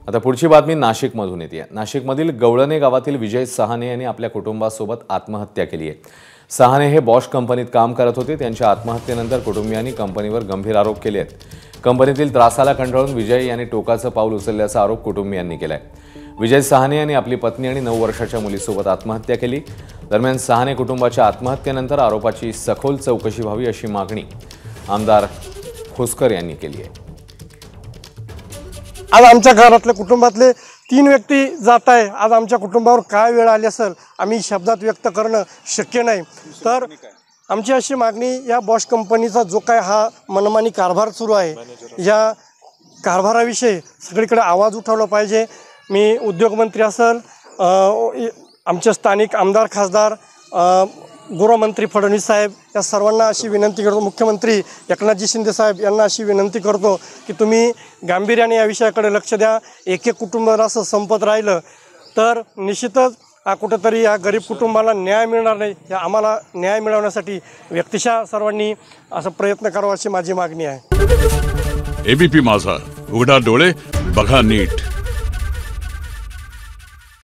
आता पुढची बातमी नाशिकमधून येते। नाशिकमधील गवळणे गावातील विजय सहाने यांनी आपल्या कुटुंबासोबत आत्महत्या केली आहे। सहाने हे बॉश कंपनीत काम करत होते। त्यांच्या आत्महत्येनंतर कुटुंबियांनी कंपनीवर गंभीर आरोप केले आहेत। कंपनीतील त्रासाला कंटाळून विजय यांनी टोकाचं पाऊल उचलल्याचा आरोप कुटुंबियांनी केलाय। विजय सहाने यांनी आपली पत्नी आणि 9 वर्षाच्या मुलीसोबत आत्महत्या केली। दरम्यान सहाने कुटुंबाच्या आत्महत्येनंतर आरोपाची सखोल चौकशी व्हावी अशी मागणी आमदार खोसकर यांनी केली आहे। आज आमच्या घरातले कुटुंबातले 3 व्यक्ती जात आहे। आज आमच्या कुटुंबावर काय वेळ आली असेल आम्ही शब्दात व्यक्त करणं शक्य नाही। तर आमची अशी मागणी, या बॉश कंपनीचा जो काय हा मनमानी कारभार सुरू आहे, या कारभाराविषयी सगळीकडे आवाज उठवला पाहिजे। मी उद्योगमंत्री असेल, आमचे स्थानिक आमदार खासदार, गृहमंत्री फडणवीस साहेब या सर्वांना अशी विनंती करतो, मुख्यमंत्री एकनाथजी शिंदे साहेब यांना अशी विनंती करतो की तुम्ही गांभीर्याने या विषयाकडे लक्ष द्या। एक कुटुंबाला असं संपत राहिलं तर निश्चितच कुठेतरी या गरीब कुटुंबाला न्याय मिळणार नाही। या आम्हाला न्याय मिळवण्यासाठी व्यक्तिशः सर्वांनी असं प्रयत्न करावा अशी माझी मागणी आहे। एबीपी माझा, उघडा डोळे बघा नीट।